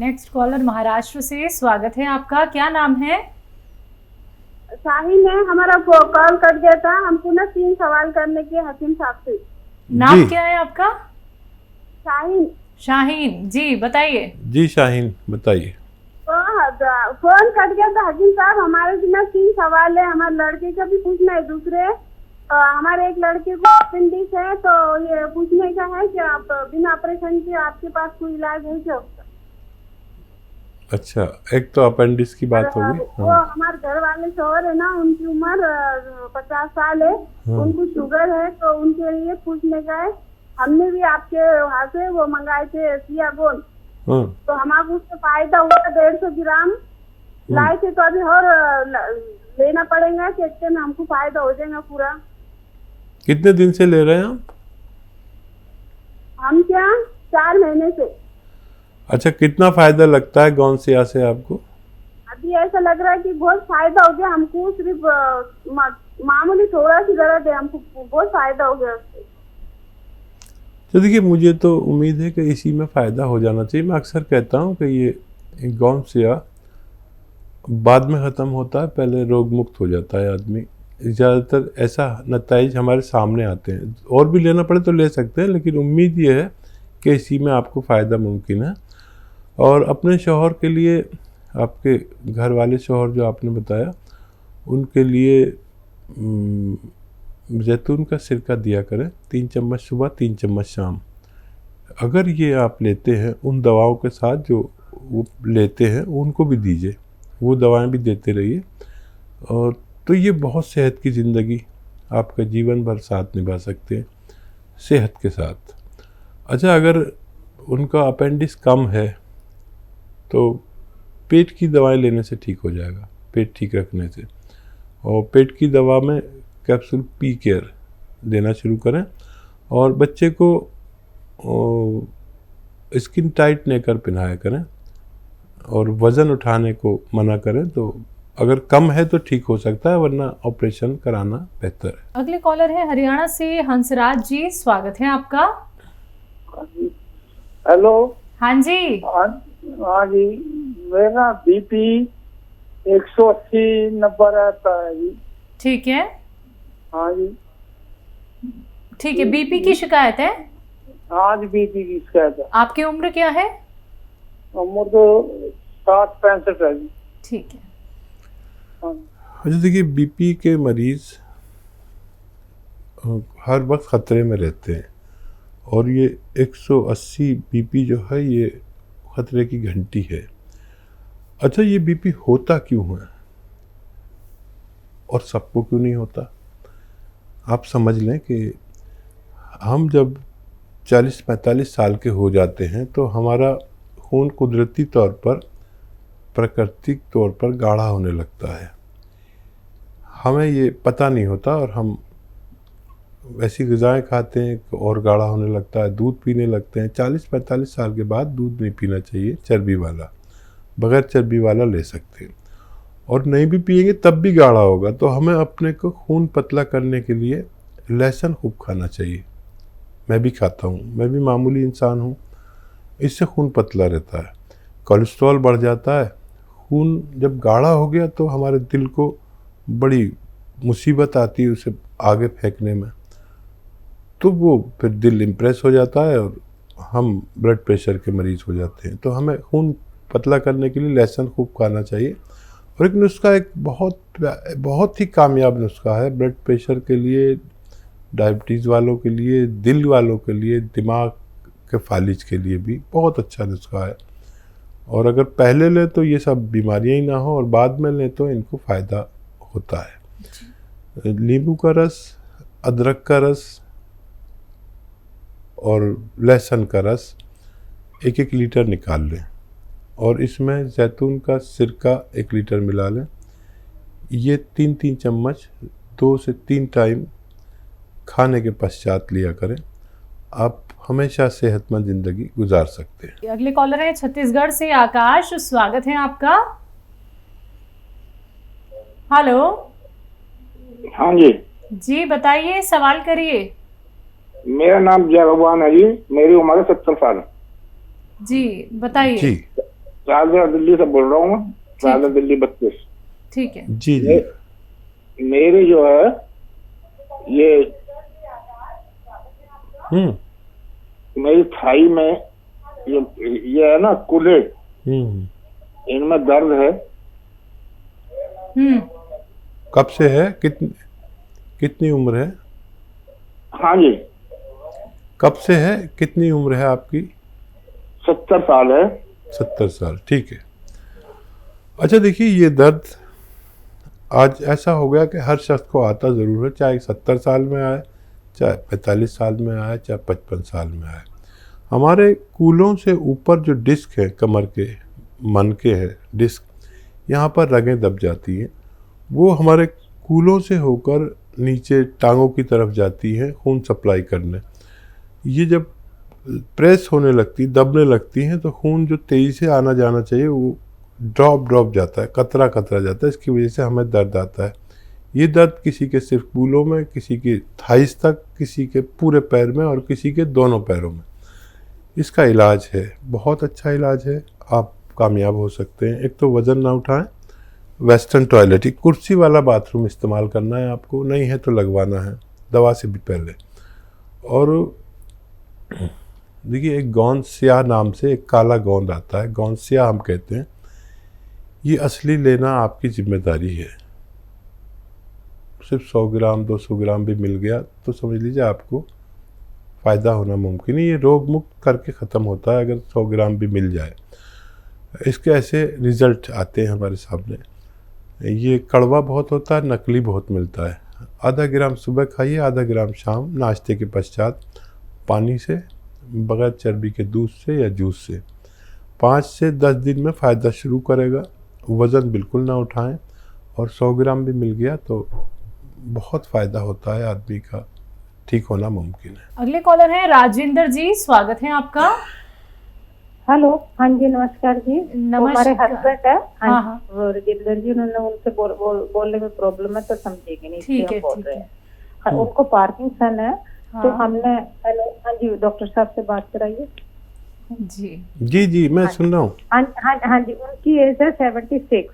Next collar Maharashtra से, स्वागत है आपका। क्या नाम है? शाहीन है। हमारा कॉल कट गया था, हम पुनः 3 सवाल करने के हकीम साहब से। नाम क्या है आपका? शाहीन। शाहीन जी, बताइए। जी शाहीन बताइए। फोन कट गया था हकीम साहब, हमारे बिना 3 सवाल है। हमारे लड़के का भी पूछना है, दूसरे हमारे एक लड़के को अपेंडिक्स है, तो ये पूछने का है कि आप बिना ऑपरेशन के आपके पास कोई इलाज है क्या? अच्छा, एक तो अपेंडिक्स की बात होगी। वो हमारे घर वाले शोहर है ना, उनकी उम्र 50 साल है, उनको शुगर है, तो उनके लिए पूछने का है। हमने भी आपके वहाँ से वो मंगाए थे सियागोन, तो हमारे उससे फायदा हुआ 150 ग्राम लाए थे, तो अभी और लेना पड़ेगा कि इतने में हमको फायदा हो जाएगा पूरा? कितने दिन से ले रहे हैं आप? हम क्या 4 महीने से। अच्छा, कितना फायदा लगता है गौनसिया से आपको? अभी ऐसा लग रहा है कि बहुत फायदा हो गया हमको, सिर्फ मामूली थोड़ा सी दर्द है, हमको बहुत फायदा हो गया उससे। तो देखिए, मुझे तो उम्मीद है कि इसी में फ़ायदा हो जाना चाहिए। मैं अक्सर कहता हूँ कि ये गौनसिया बाद में ख़त्म होता है, पहले रोग मुक्त हो जाता है आदमी। ज़्यादातर ऐसा नतीजे हमारे सामने आते हैं। और भी लेना पड़े तो ले सकते हैं, लेकिन उम्मीद ये है कि इसी में आपको फ़ायदा मुमकिन है। और अपने शौहर के लिए, आपके घर वाले शौहर जो आपने बताया, उनके लिए जैतून का सिरका दिया करें, 3 चम्मच सुबह 3 चम्मच शाम। अगर ये आप लेते हैं उन दवाओं के साथ जो वो लेते हैं, उनको भी दीजिए, वो दवाएं भी देते रहिए। और तो ये बहुत सेहत की ज़िंदगी आपका जीवन भर साथ निभा सकते हैं सेहत के साथ। अच्छा, अगर उनका अपेंडिक्स कम है तो पेट की दवाएं लेने से ठीक हो जाएगा, पेट ठीक रखने से। और पेट की दवा में कैप्सूल पी केयर देना शुरू करें। और बच्चे को स्किन टाइट नेकर पहनाया करें, और वज़न उठाने को मना करें। तो अगर कम है तो ठीक हो सकता है, वरना ऑपरेशन कराना बेहतर है। अगले कॉलर है हरियाणा से हंसराज जी, स्वागत है आपका। हेलो। हाँ जी। हाँ जी, मेरा बीपी 180/90 रहता है जी। ठीक है। हाँ जी। ठीक है, बीपी की शिकायत है? हाँ जी, बीपी की शिकायत है। आपकी उम्र क्या है? उम्र तो 60-65 है जी। ठीक है। अच्छा, देखिए, बीपी के मरीज़ हर वक्त ख़तरे में रहते हैं, और ये 180 बीपी जो है, ये ख़तरे की घंटी है। अच्छा, ये बीपी होता क्यों है और सबको क्यों नहीं होता? आप समझ लें कि हम जब 40-45 साल के हो जाते हैं तो हमारा खून कुदरती तौर पर, प्राकृतिक तौर पर गाढ़ा होने लगता है। हमें ये पता नहीं होता, और हम ऐसी ग़िज़ाएँ खाते हैं और गाढ़ा होने लगता है। दूध पीने लगते हैं। 40-45 साल के बाद दूध नहीं पीना चाहिए, चर्बी वाला, बग़ैर चर्बी वाला ले सकते हैं। और नहीं भी पिएंगे तब भी गाढ़ा होगा। तो हमें अपने को खून पतला करने के लिए लहसुन खूब खाना चाहिए। मैं भी खाता हूँ, मैं भी मामूली इंसान हूँ। इससे खून पतला रहता है, कोलेस्ट्रॉल बढ़ जाता है। खून जब गाढ़ा हो गया तो हमारे दिल को बड़ी मुसीबत आती है उसे आगे फेंकने में, तो वो फिर दिल इम्प्रेस हो जाता है और हम ब्लड प्रेशर के मरीज़ हो जाते हैं। तो हमें खून पतला करने के लिए लहसुन खूब खाना चाहिए। और एक नुस्खा, एक बहुत ही कामयाब नुस्खा है ब्लड प्रेशर के लिए, डायबिटीज़ वालों के लिए, दिल वालों के लिए, दिमाग के फालिज के लिए भी बहुत अच्छा नुस्खा है। और अगर पहले लें तो ये सब बीमारियां ही ना हो, और बाद में लें तो इनको फ़ायदा होता है। नींबू का रस, अदरक का रस और लहसुन का रस 1-1 लीटर निकाल लें, और इसमें जैतून का सिरका 1 लीटर मिला लें। ये 3-3 चम्मच 2 से 3 टाइम खाने के पश्चात लिया करें। आप हमेशा सेहतमंद ज़िंदगी गुजार सकते हैं। अगले कॉलर है छत्तीसगढ़ से आकाश, स्वागत है आपका। हेलो। हाँ जी। जी बताइए, सवाल करिए। मेरा नाम जय भगवान है जी, मेरी उम्र है 70 साल। जी बताइए। जी। राजा दिल्ली से बोल रहा हूँ मैं, राजा दिल्ली 32। ठीक है। जी जी। मेरे जो है ये मेरी थाई में ये है ना कूल्हे, इनमें दर्द है। कब से है? कितनी उम्र है? हाँ जी। कब से है? कितनी उम्र है आपकी? 70 साल है। 70 साल, ठीक है। अच्छा देखिए, ये दर्द आज ऐसा हो गया कि हर शख्स को आता ज़रूर है, चाहे 70 साल में आए, चाहे 45 साल में आए, चाहे 55 साल में आए। हमारे कूलों से ऊपर जो डिस्क है, कमर के मन के है डिस्क, यहाँ पर रगें दब जाती हैं। वो हमारे कूलों से होकर नीचे टांगों की तरफ जाती हैं खून सप्लाई करने। ये जब प्रेस होने लगती, दबने लगती हैं, तो खून जो तेज़ी से आना जाना चाहिए वो ड्रॉप जाता है, कतरा जाता है। इसकी वजह से हमें दर्द आता है। ये दर्द किसी के सिर्फ कूलों में, किसी के थाइस तक, किसी के पूरे पैर में और किसी के दोनों पैरों में। इसका इलाज है, बहुत अच्छा इलाज है, आप कामयाब हो सकते हैं। एक तो वज़न ना उठाएं, वेस्टर्न टॉयलेट, एक कुर्सी वाला बाथरूम इस्तेमाल करना है आपको, नहीं है तो लगवाना है दवा से भी पहले। और देखिए, एक गोंद स्याह नाम से एक काला गोंद आता है, गोंद स्याह हम कहते हैं। ये असली लेना आपकी जिम्मेदारी है। सिर्फ 100 ग्राम 200 ग्राम भी मिल गया तो समझ लीजिए आपको फ़ायदा होना मुमकिन है। ये रोग मुक्त करके ख़त्म होता है अगर 100 ग्राम भी मिल जाए। इसके ऐसे रिज़ल्ट आते हैं हमारे सामने। ये कड़वा बहुत होता है, नकली बहुत मिलता है। आधा ग्राम सुबह खाइए, आधा ग्राम शाम नाश्ते के पश्चात, पानी से, बगैर चर्बी के दूध से या जूस से। 5 से 10 दिन में फ़ायदा शुरू करेगा। वज़न बिल्कुल ना उठाएं, और 100 ग्राम भी मिल गया तो बहुत फ़ायदा होता है, आदमी का ठीक होना मुमकिन है। अगले कॉलर हैं राजेंद्र जी, स्वागत है आपका। हेलो, हाँ जी, नमस्कार जी। हमारे हस्बैंड है, हाँ हाँ, वो राजेंद्र जी, उन्होंने उनसे बोलने में प्रॉब्लम है तो समझेंगे नहीं, ठीक है, बोल रहे हैं। हाँ, उनको पार्किंसन है। हाँ, तो हमने, हेलो, हाँ जी, डॉक्टर साहब से बात कराइए। जी, मैं सुन रहा हूँ। हाँ जी, उनकी एज है 76।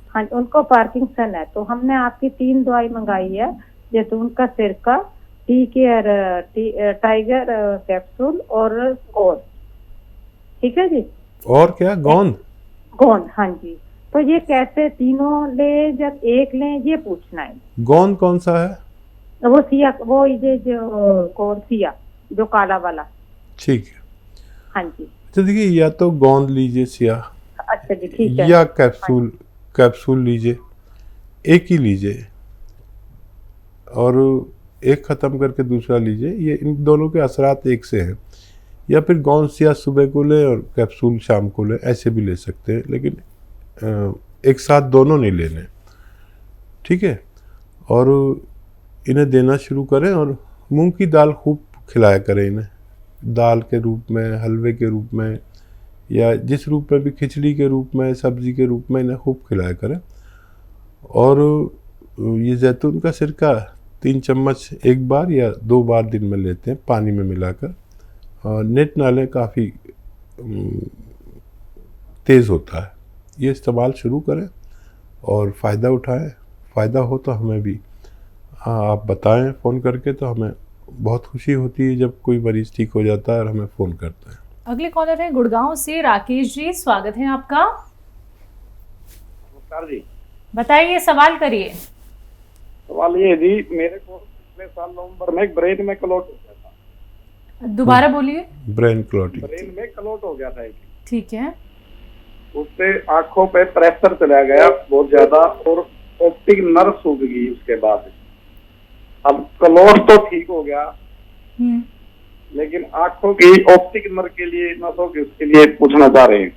हाँ, उनको पार्किंसन है। तो हमने आपकी 3 दवाई मंगाई है, जैसे उनका सिर का टाइगर कैप्सूल और गोंद, ठीक है जी। और क्या? गोंद? हाँ जी। तो ये कैसे तीनों ले, जब एक लें, ये पूछना है। गोंद कौन सा है? वो सिया, वो ये जो गोंद सिया, जो काला वाला। ठीक है। हाँ जी। तो देखिए, या तो गोंद लीजिए सियाह, अच्छा जी, ठीक है। या कैप्सूल लीजिए, एक ही लीजिए, और एक ख़त्म करके दूसरा लीजिए। ये इन दोनों के असरात एक से हैं। या फिर गोंद सियाह सुबह को लें और कैप्सूल शाम को लें, ऐसे भी ले सकते हैं, लेकिन एक साथ दोनों नहीं लेने, ठीक है। और इन्हें देना शुरू करें, और मूंग की दाल खूब खिलाया करें इन्हें, दाल के रूप में, हलवे के रूप में, या जिस रूप में भी, खिचड़ी के रूप में, सब्ज़ी के रूप में, इन्हें खूब खिलाया करें। और ये जैतून का सिरका 3 चम्मच एक बार या 2 बार दिन में लेते हैं, पानी में मिलाकर। और नेट नाले काफ़ी तेज़ होता है। ये इस्तेमाल शुरू करें और फ़ायदा उठाएं। फ़ायदा हो तो हमें भी आप बताएं फ़ोन करके, तो हमें बहुत खुशी होती है जब कोई मरीज़ ठीक हो जाता है और हमें फ़ोन करता है। अगले कॉलर है गुड़गांव से राकेश जी, स्वागत है आपका। नमस्कार जी। बताइए, सवाल करिए। सवाल ये जी, मेरे को पिछले साल नवंबर में ब्रेन में क्लॉट हो गया था। दोबारा बोलिए। Brain clotting. ब्रेन में क्लॉट हो गया था एक। ठीक है। उससे आंखों पे प्रेशर चला गया बहुत ज्यादा, और ऑप्टिक नर्व सूख गई उसके बाद। अब क्लॉट तो ठीक हो गया, लेकिन आंखों की ऑप्टिक नर्व के लिए, नसों के, उसके लिए पूछना चाह रहे हैं।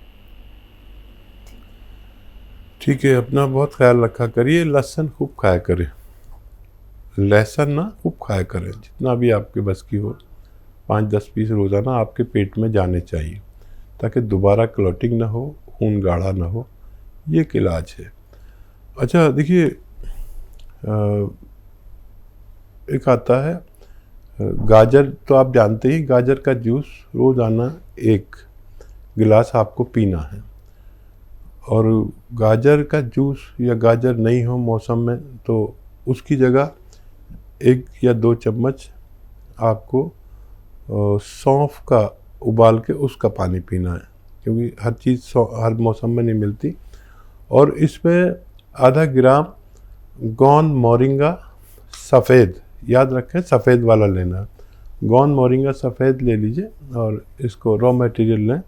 ठीक है, अपना बहुत ख्याल रखा करिए। लहसुन खूब खाया करें, लहसुन ना खूब खाया करें, जितना भी आपके बस की हो। 5-10 पीस रोज़ाना आपके पेट में जाने चाहिए, ताकि दोबारा क्लॉटिंग ना हो, खून गाढ़ा ना हो। ये एक इलाज है। अच्छा देखिए, एक आता है गाजर, तो आप जानते ही, गाजर का जूस रोज़ाना 1 गिलास आपको पीना है। और गाजर का जूस या गाजर नहीं हो मौसम में तो उसकी जगह 1 या 2 चम्मच आपको सौंफ का उबाल के उसका पानी पीना है, क्योंकि हर चीज़ हर मौसम में नहीं मिलती। और इसमें आधा ग्राम गौन मोरिंगा सफ़ेद, याद रखें सफ़ेद वाला लेना, गौन मोरिंगा सफ़ेद ले लीजिए और इसको रॉ मटेरियल लें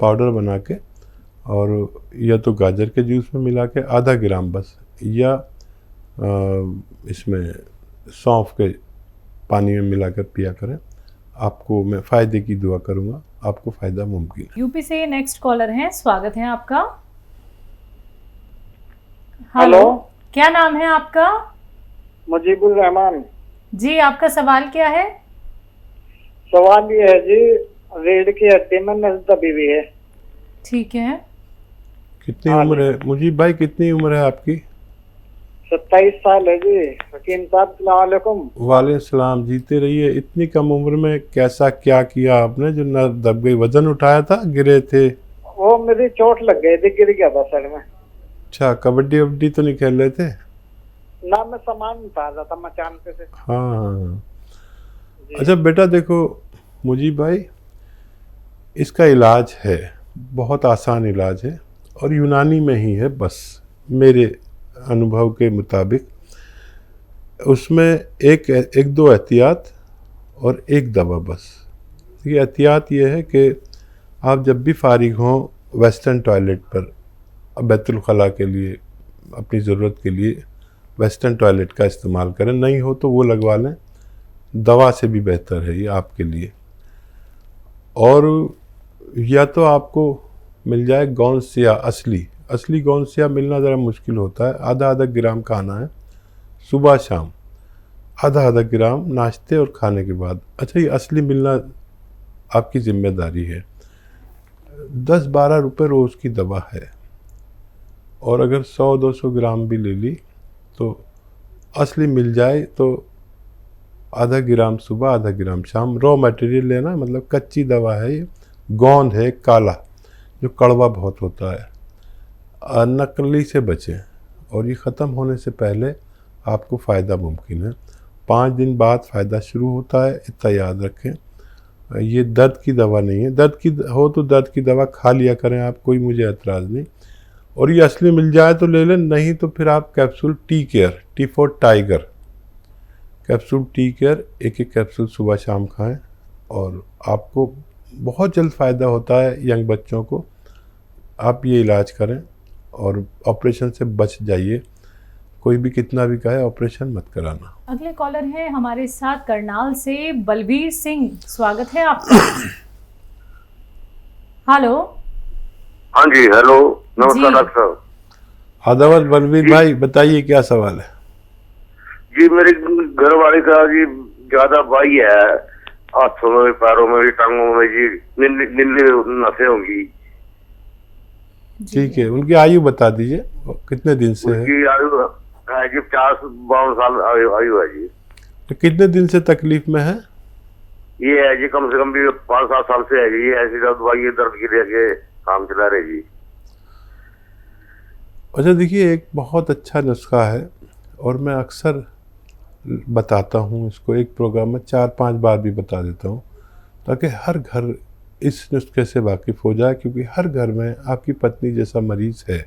पाउडर बना के, और या तो गाजर के जूस में मिला के आधा ग्राम बस, या इसमें सौंफ के पानी में मिलाकर पिया करें। आपको मैं फ़ायदे की दुआ करूँगा, आपको फ़ायदा मुमकिन है। यूपी से नेक्स्ट कॉलर हैं, स्वागत है आपका। हेलो, क्या नाम है आपका? मुजीबुर रहमान। जी, आपका सवाल क्या है? सवाल ये है जी, रीढ़ की हड्डी में नस दबी हुई है। ठीक है। कितनी उम्र है मुजीब भाई, कितनी उम्र है आपकी? 27 साल है जी। हकीम साहब अस्सलाम वालेकुम। वालेकुम सलाम, जीते रहिए। इतनी कम उम्र में कैसा क्या किया आपने जो नस दब गई? वजन उठाया था, गिरे थे? वो मेरी चोट लग गई थी, गिर गया था सर में। अच्छा, कबड्डी वबड्डी तो नहीं खेल रहे थे? ना, मैं सामान उठा रहा था मचान पे से। हाँ। अच्छा बेटा देखो मुजीब भाई, इसका इलाज है, बहुत आसान इलाज है और यूनानी में ही है बस, मेरे अनुभव के मुताबिक। उसमें एक दो एहतियात और एक दवा बस। ये एहतियात ये है कि आप जब भी फारिग हों वेस्टर्न टॉयलेट पर, बैतुल खला के लिए, अपनी ज़रूरत के लिए वेस्टर्न टॉयलेट का इस्तेमाल करें, नहीं हो तो वो लगवा लें, दवा से भी बेहतर है ये आपके लिए। और या तो आपको मिल जाए गौनसिया, असली गौनसिया मिलना ज़रा मुश्किल होता है। आधा ग्राम खाना है सुबह शाम, आधा ग्राम नाश्ते और खाने के बाद। अच्छा, ये असली मिलना आपकी ज़िम्मेदारी है। 10-12 रुपये रोज़ की दवा है, और अगर 100-200 ग्राम भी ले ली तो असली मिल जाए तो आधा ग्राम सुबह, आधा ग्राम शाम। रॉ मटेरियल लेना, मतलब कच्ची दवा है ये, गोंद है काला, जो कड़वा बहुत होता है। नकली से बचें, और ये ख़त्म होने से पहले आपको फ़ायदा मुमकिन है। 5 दिन बाद फ़ायदा शुरू होता है, इतना याद रखें। ये दर्द की दवा नहीं है, दर्द की हो तो दर्द की दवा खा लिया करें आप, कोई मुझे एतराज़ नहीं। और ये असली मिल जाए तो ले लें, नहीं तो फिर आप capsule tea care, T for tiger, capsule tea care 1-1 capsule सुबह शाम खाएं, और आपको बहुत जल्द फ़ायदा होता है। यंग बच्चों को आप ये इलाज करें और ऑपरेशन से बच जाइए। कोई भी कितना भी कहे ऑपरेशन मत कराना। अगले कॉलर हैं हमारे साथ करनाल से बलबीर सिंह, स्वागत है आपका। हेलो। हाँ जी, हेलो, नमस्कार जी। डॉक्टर साहब। आदाब बलबीर भाई, बताइए क्या सवाल है? जी, मेरे घर वाले का जी ज्यादा बाई है, हाथों में, पैरों में भी, टांगों में जी नीली नसें होंगी। ठीक है, उनकी आयु बता दीजिए, कितने दिन से है? उनकी आयु है जी 52 साल आयु है जी। तो कितने दिन से तकलीफ में है? ये है जी कम से कम भी 5-7 साल से है जी, ऐसी दवाई दर्द की लेके काम चला रहे जी। अच्छा देखिए, एक बहुत अच्छा नुस्खा है और मैं अक्सर बताता हूँ इसको, एक प्रोग्राम में 4-5 बार भी बता देता हूँ, ताकि हर घर इस नुस्खे से वाकिफ़ हो जाए, क्योंकि हर घर में आपकी पत्नी जैसा मरीज़ है।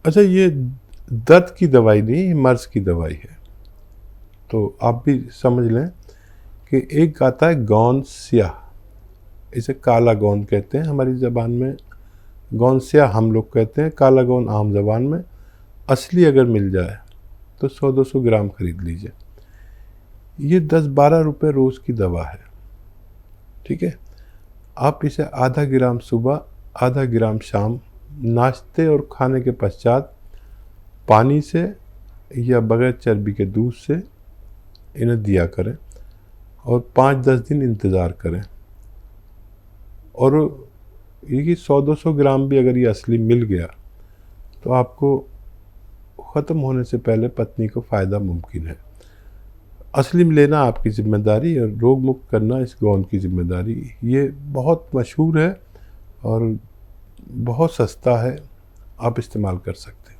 अच्छा, ये दर्द की दवाई नहीं, मर्ज़ की दवाई है। तो आप भी समझ लें कि एक आता है गौन स्याह, इसे काला गौन कहते हैं हमारी ज़बान में, गौन स्याह हम लोग कहते हैं, काला गौन आम ज़बान में। असली अगर मिल जाए तो 100-200 ग्राम ख़रीद लीजिए। ये 10-12 रुपये रोज़ की दवा है, ठीक है। आप इसे आधा ग्राम सुबह, आधा ग्राम शाम, नाश्ते और खाने के पश्चात पानी से या बग़ैर चर्बी के दूध से इन्हें दिया करें, और 5-10 दिन इंतज़ार करें। और ये 100-200 ग्राम भी अगर ये असली मिल गया तो आपको ख़त्म होने से पहले पत्नी को फ़ायदा मुमकिन है। असली में लेना आपकी ज़िम्मेदारी और रोग मुक्त करना इस गौन की ज़िम्मेदारी। ये बहुत मशहूर है और बहुत सस्ता है, आप इस्तेमाल कर सकते हैं।